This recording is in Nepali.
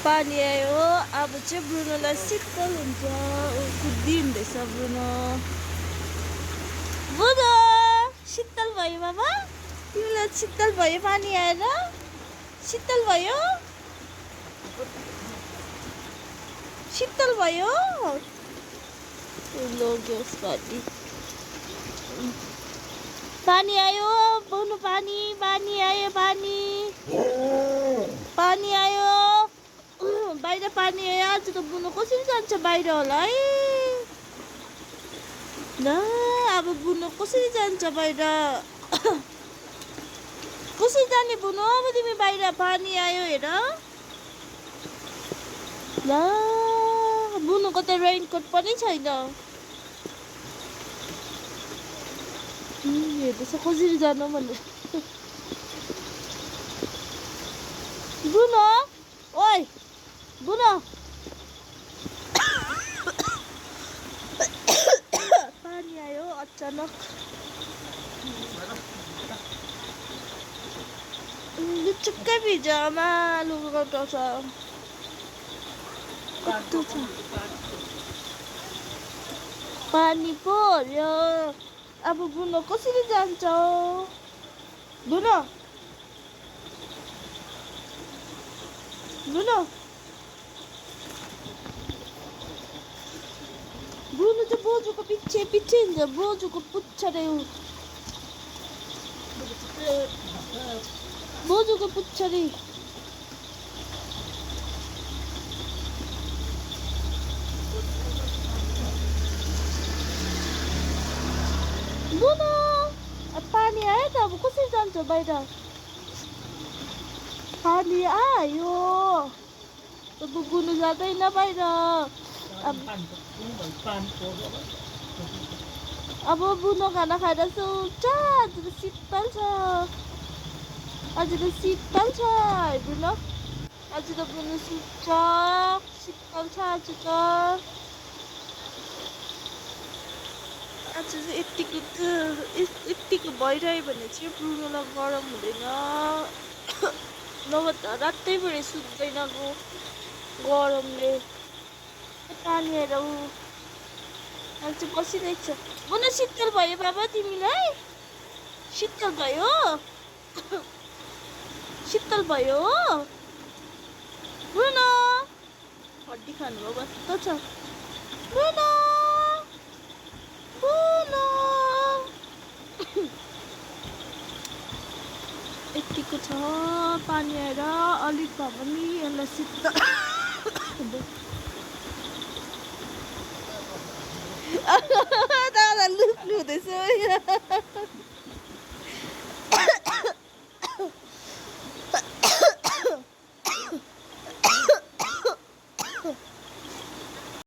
पानी आयो अब चाहिँ ब्रुनोलाई शीतल हुन्छ कुद्दी हुँदैछ ब्रुनो बुनो शीतल भयो बाबा तिमीलाई शीतल भयो पानी आएर शीतल भयो लोग्यो पानी आयो बुनो पानी आयो पानी आयो बाहिर पानी आयो आज त बुनो कसरी जान्छ बाहिर होला है ल अब बुनो कसरी जान्छ बाहिर कसरी जाने बुनो अब तिमी बाहिर पानी आयो हेर ल बुनुको त रेनकोट पनि छैन हेर्दैछ कसरी जानु भनेर बुनो ओइ बुनो पानी आयो अचानक लुचुक्कै भिजामा लुगाटा छ कस्तो छ पानी पो हर्यो अब बुनो कसरी जान्छ बुनो बुनो बुनो चाहिँ बोजूको पछि हिँड्छ बोजूको पुच्छरे बोजूको पुच्छरे बुनो पानी आयो त अब कसरी जान्छ बाहिर पानी आयो अब बुनो जाँदैन बाहिर अब बुनो खाना खाएर सुत्छ आज त शीतल छ है बुनो आज त बुनो सुत्छ शीतल छ आज चाहिँ यतिको भइरह्यो भने चाहिँ ब्रुनोलाई गरम हुँदैन नभए त रातैभरि सुत्दैन गरमले पानी आएर मान्छे बसिरहेको छ बुनो शीतल भयो बाबा तिमीलाई शीतल भयो ब्रुनो हड्डी खानु भयो कस्तो छ ब्रुनो यतिको छ पानी आएर अलिक भए पनि यसलाई शीतल दादा लुक्नु हुँदैछ